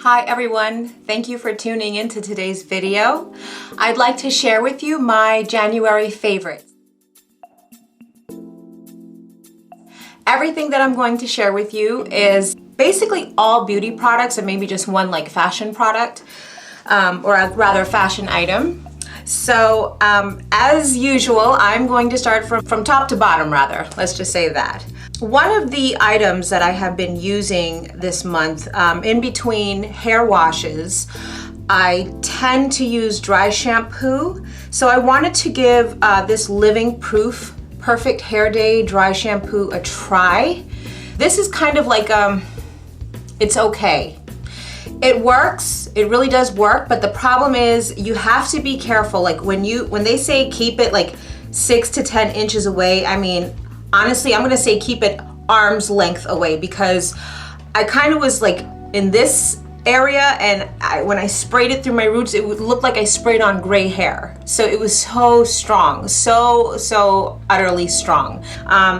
Hi everyone, thank you for tuning into today's video. I'd like to share with you my January favorites. Everything that I'm going to share with you is basically all beauty products and maybe just one like fashion product or rather fashion item. So as usual, I'm going to start from top to bottom rather, let's just say that. One of the items that I have been using this month, in between hair washes, I tend to use dry shampoo. So I wanted to give this Living Proof Perfect Hair Day dry shampoo a try. This is kind of like, it's okay. It works, it really does work, but the problem is you have to be careful. Like when they say keep it like 6 to 10 inches away, I mean, honestly, I'm gonna say keep it arm's length away because I kind of was like in this area and when I sprayed it through my roots, it would look like I sprayed on gray hair. So it was so strong, so utterly strong.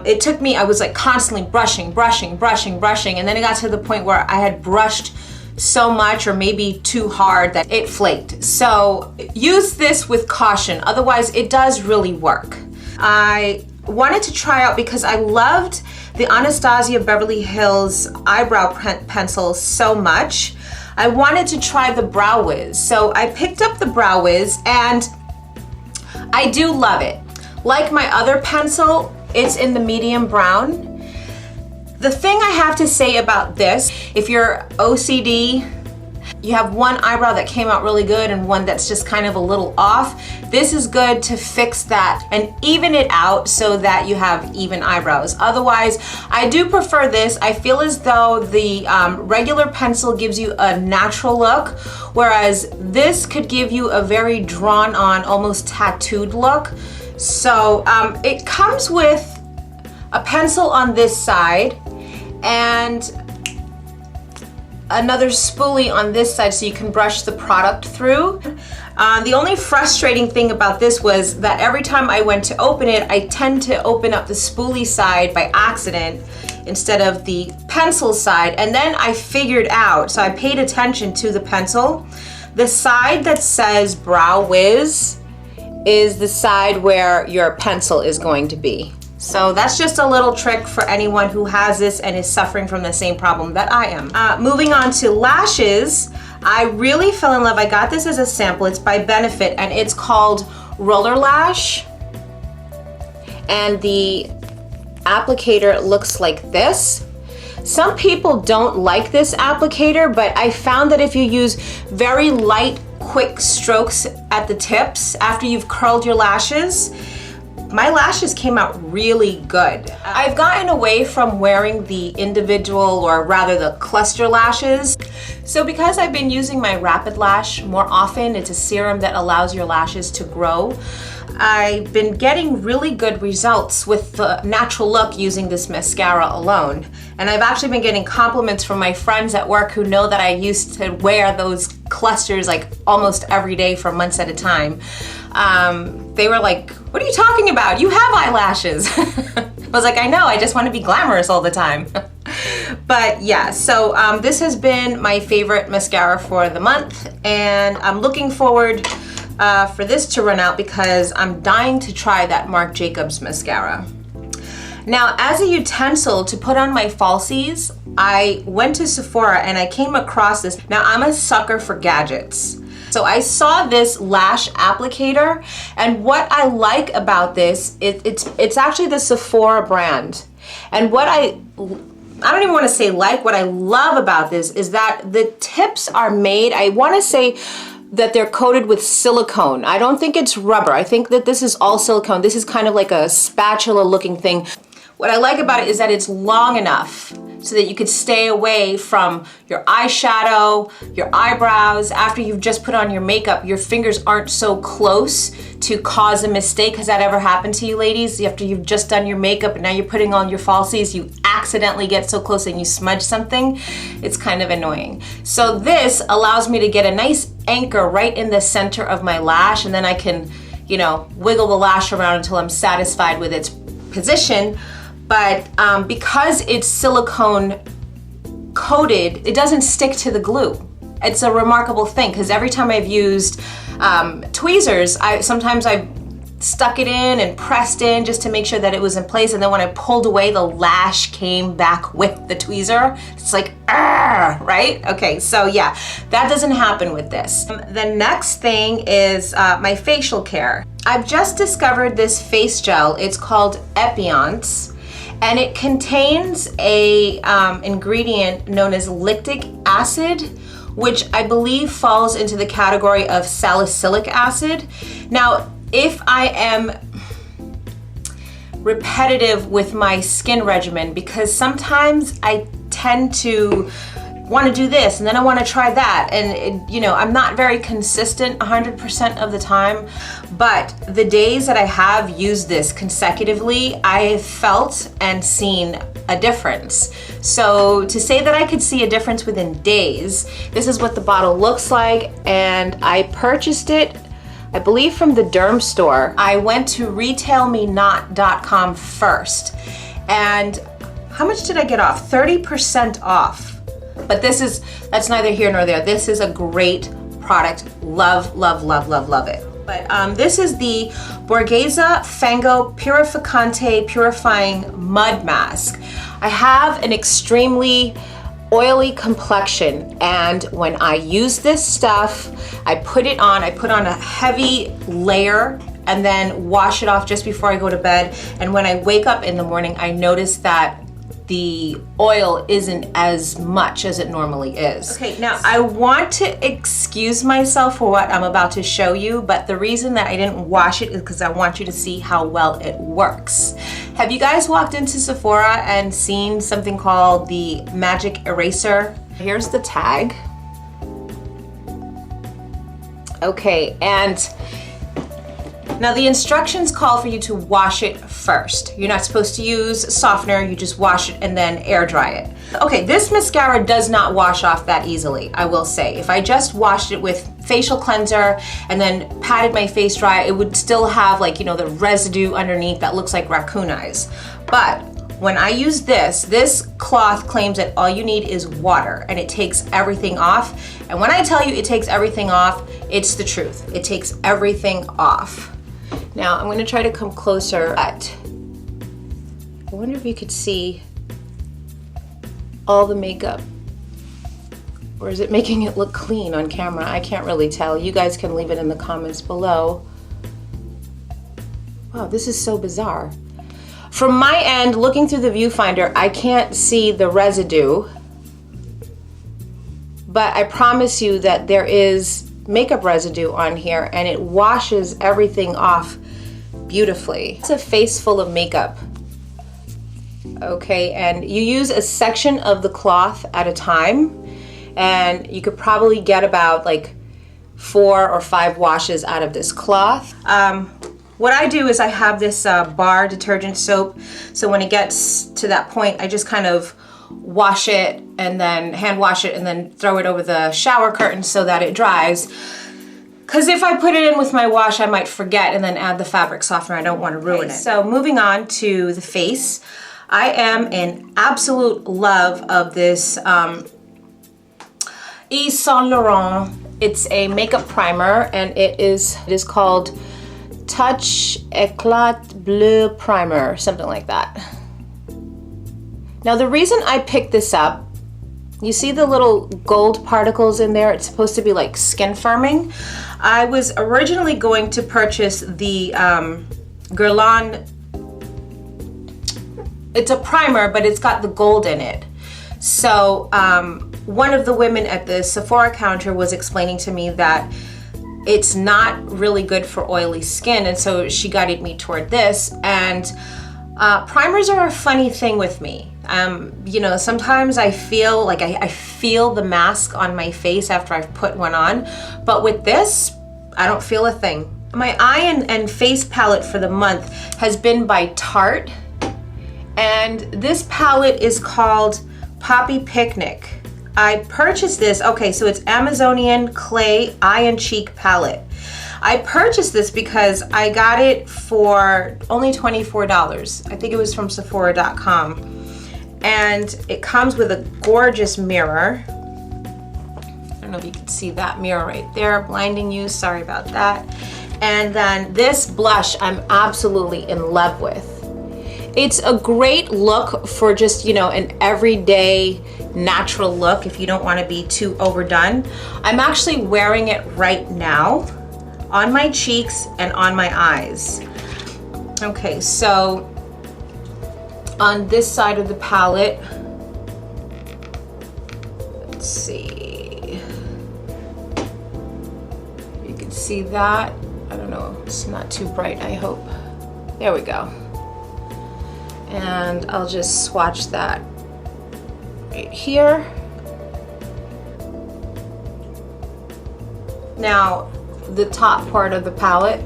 It took me, I was like constantly brushing, and then it got to the point where I had brushed so much or maybe too hard that it flaked. So use this with caution, otherwise it does really work. I wanted to try out because I loved the Anastasia Beverly Hills eyebrow pencil so much. I wanted to try the Brow Wiz. So I picked up the Brow Wiz and I do love it. Like my other pencil, it's in the medium brown. The thing I have to say about this, if you're OCD, you have one eyebrow that came out really good and one that's just kind of a little off, this is good to fix that and even it out so that you have even eyebrows. Otherwise, I do prefer this. I feel as though the regular pencil gives you a natural look, whereas this could give you a very drawn on, almost tattooed look. So it comes with a pencil on this side and another spoolie on this side so you can brush the product through. The only frustrating thing about this was that every time I went to open it, I tend to open up the spoolie side by accident instead of the pencil side. And then I figured out, so I paid attention to the pencil. The side that says Brow Wiz is the side where your pencil is going to be. So that's just a little trick for anyone who has this and is suffering from the same problem that I am. Moving on to lashes, I really fell in love. I got this as a sample. It's by Benefit and it's called Roller Lash. And the applicator looks like this. Some people don't like this applicator, but I found that if you use very light, quick strokes at the tips after you've curled your lashes, my lashes came out really good. I've gotten away from wearing the individual or rather the cluster lashes. So because I've been using my Rapid Lash more often, it's a serum that allows your lashes to grow. I've been getting really good results with the natural look using this mascara alone. And I've actually been getting compliments from my friends at work who know that I used to wear those clusters like almost every day for months at a time. They were like, what are you talking about? You have eyelashes. I was like, I know, I just want to be glamorous all the time. But yeah, so this has been my favorite mascara for the month and I'm looking forward for this to run out because I'm dying to try that Marc Jacobs mascara. Now, as a utensil to put on my falsies, I went to Sephora and I came across this. Now, I'm a sucker for gadgets. So I saw this lash applicator and what I like about this, it's actually the Sephora brand. And what I don't even want to say like, what I love about this is that the tips are made, I want to say that they're coated with silicone. I don't think it's rubber. I think that this is all silicone. This is kind of like a spatula looking thing. What I like about it is that it's long enough so that you could stay away from your eyeshadow, your eyebrows. After you've just put on your makeup, your fingers aren't so close to cause a mistake. Has that ever happened to you ladies? After you've just done your makeup and now you're putting on your falsies, you accidentally get so close and you smudge something? It's kind of annoying. So this allows me to get a nice anchor right in the center of my lash and then I can, you know, wiggle the lash around until I'm satisfied with its position. But because it's silicone coated, it doesn't stick to the glue. it's a remarkable thing because every time I've used tweezers, sometimes I stuck it in and pressed in just to make sure that it was in place, and then when I pulled away, the lash came back with the tweezer. It's like, right? Okay, so yeah, that doesn't happen with this. The next thing is my facial care. I've just discovered this face gel. It's called Epionce, and it contains a ingredient known as lactic acid, which I believe falls into the category of salicylic acid. Now, if I am repetitive with my skin regimen, because sometimes I tend to want to do this and then I want to try that, and you know, I'm not very consistent 100% of the time, but the days that I have used this consecutively, I have felt and seen a difference. So to say that I could see a difference within days, this is what the bottle looks like, and I purchased it, I believe, from the derm store. I went to retailmenot.com first, and how much did I get off? 30% off. But that's neither here nor there. This is a great product. Love, love, love, love, love it. But this is the Borghese Fango Purificante Purifying Mud Mask. I have an extremely oily complexion, and when I use this stuff, I put on a heavy layer and then wash it off just before I go to bed. And when I wake up in the morning, I notice that the oil isn't as much as it normally is. Okay, now I want to excuse myself for what I'm about to show you, but the reason that I didn't wash it is because I want you to see how well it works. Have you guys walked into Sephora and seen something called the Magic Eraser? Here's the tag. Okay, and now the instructions call for you to wash it first. You're not supposed to use softener, you just wash it and then air dry it. Okay, this mascara does not wash off that easily, I will say. If I just washed it with facial cleanser and then patted my face dry, it would still have, like, you know, the residue underneath that looks like raccoon eyes. But when I use this cloth claims that all you need is water and it takes everything off. And when I tell you it takes everything off, it's the truth. It takes everything off. Now I'm going to try to come closer. But I wonder if you could see all the makeup, or is it making it look clean on camera? I can't really tell. You guys can leave it in the comments below. Wow, this is so bizarre. From my end, looking through the viewfinder, I can't see the residue, but I promise you that there is makeup residue on here and it washes everything off beautifully. It's a face full of makeup. Okay, and you use a section of the cloth at a time, and you could probably get about like 4 or 5 washes out of this cloth. What I do is I have this bar detergent soap, so when it gets to that point, I just kind of wash it and then hand wash it and then throw it over the shower curtain so that it dries. Because if I put it in with my wash, I might forget and then add the fabric softener. I don't want to ruin it. So moving on to the face, I am in absolute love of this Yves Saint Laurent. It's a makeup primer, and it is called Touch Eclat Bleu Primer, something like that. Now the reason I picked this up, you see the little gold particles in there? It's supposed to be like skin firming. I was originally going to purchase the Guerlain. It's a primer, but it's got the gold in it. So one of the women at the Sephora counter was explaining to me that it's not really good for oily skin, and so she guided me toward this. And primers are a funny thing with me. You know, sometimes I feel like I feel the mask on my face after I've put one on, but with this, I don't feel a thing. My eye and face palette for the month has been by Tart, and this palette is called Poppy Picnic. I purchased this, okay, so it's Amazonian Clay Eye and Cheek Palette. I purchased this because I got it for only $24. I think it was from Sephora.com. And it comes with a gorgeous mirror. I don't don't know if you can see that mirror right there, blinding you, sorry about that. And then this blush I'm absolutely in love with. It's a great look for just, you know, an everyday natural look if you don't want to be too overdone. I'm actually wearing it right now on my cheeks and on my eyes. Okay, so on this side of the palette, let's see, you can see that. I don't know, it's not too bright, I hope. There we go. And I'll just swatch that right here. Now, the top part of the palette,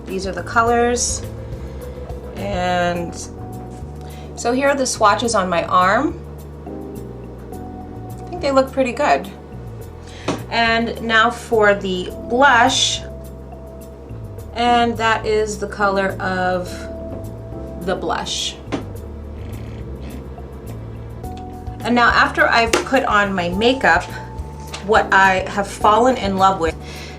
these are the colors. And so here are the swatches on my arm. I think they look pretty good. And now for the blush, and that is the color of the blush. And now after I've put on my makeup, what I have fallen in love with,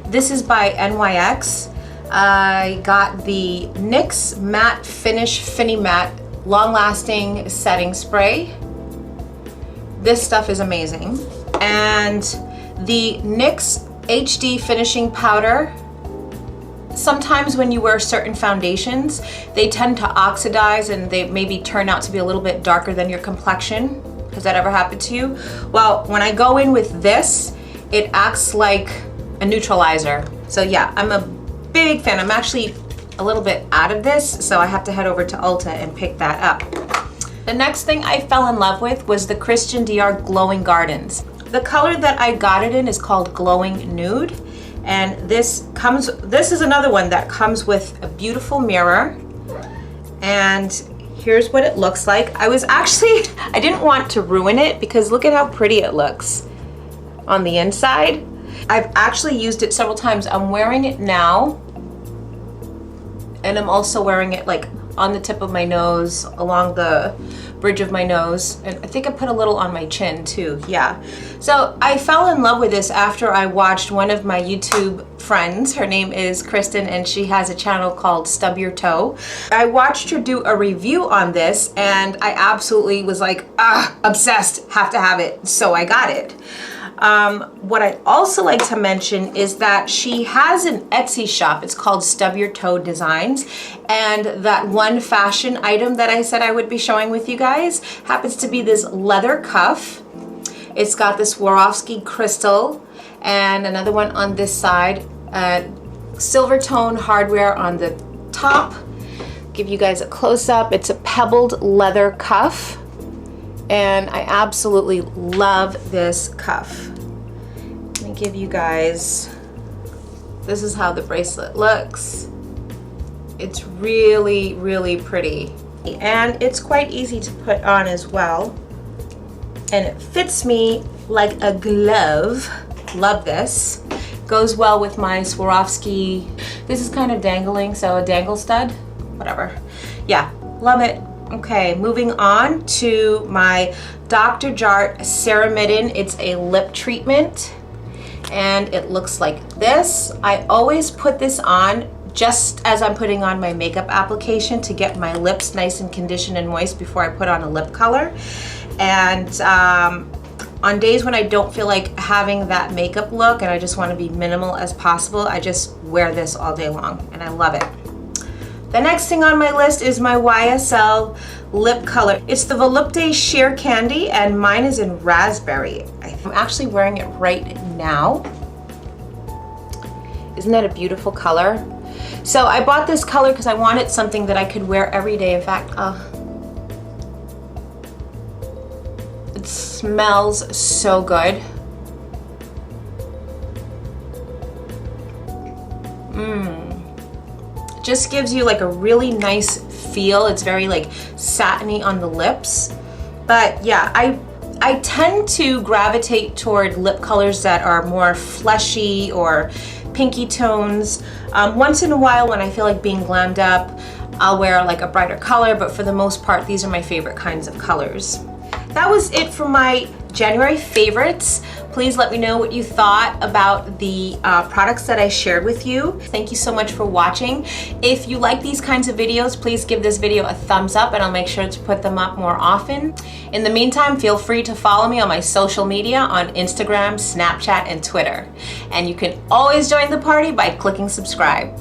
this is by NYX. I got the NYX Matte Finish Finny Matte Long Lasting Setting Spray. This stuff is amazing. And the NYX HD Finishing Powder. Sometimes when you wear certain foundations, they tend to oxidize and they maybe turn out to be a little bit darker than your complexion. Has that ever happened to you? Well, when I go in with this, it acts like a neutralizer. So yeah, I'm a big fan. I'm actually a little bit out of this, so I have to head over to Ulta and pick that up. The next thing I fell in love with was the Christian Dior Glowing Gardens. The color that I got it in is called Glowing Nude. And this is another one that comes with a beautiful mirror. And here's what it looks like. I didn't want to ruin it because look at how pretty it looks on the inside. I've actually used it several times. I'm wearing it now. And I'm also wearing it like on the tip of my nose, along the bridge of my nose, and I think I put a little on my chin too, yeah. So I fell in love with this after I watched one of my YouTube friends. Her name is Kristen and she has a channel called Stub Your Toe. I watched her do a review on this and I absolutely was like, obsessed, have to have it, so I got it. What I'd also like to mention is that she has an Etsy shop. It's called Stub Your Toe Designs. And that one fashion item that I said I would be showing with you guys happens to be this leather cuff. It's got this Swarovski crystal and another one on this side. Silver tone hardware on the top. Give you guys a close-up. It's a pebbled leather cuff. And I absolutely love this cuff. Let me give you guys, this is how the bracelet looks. It's really, really pretty. And it's quite easy to put on as well. And it fits me like a glove. Love this. Goes well with my Swarovski. This is kind of dangling, so a dangle stud, whatever. Yeah, love it. Okay, moving on to my Dr. Jart Ceramidin. It's a lip treatment and it looks like this. I always put this on just as I'm putting on my makeup application to get my lips nice and conditioned and moist before I put on a lip color. And on days when I don't feel like having that makeup look and I just want to be minimal as possible, I just wear this all day long and I love it. The next thing on my list is my YSL lip color. It's the Volupte Sheer Candy and mine is in raspberry. I'm actually wearing it right now. Isn't that a beautiful color? So I bought this color because I wanted something that I could wear every day. In fact, it smells so good. Just gives you like a really nice feel. It's very like satiny on the lips. But yeah, I tend to gravitate toward lip colors that are more fleshy or pinky tones. Once in a while when I feel like being glammed up, I'll wear like a brighter color, but for the most part, these are my favorite kinds of colors. that was it for my January favorites. Please let me know what you thought about the products that I shared with you. Thank you so much for watching. If you like these kinds of videos, please give this video a thumbs up and I'll make sure to put them up more often. In the meantime, feel free to follow me on my social media on Instagram, Snapchat, and Twitter. And you can always join the party by clicking subscribe.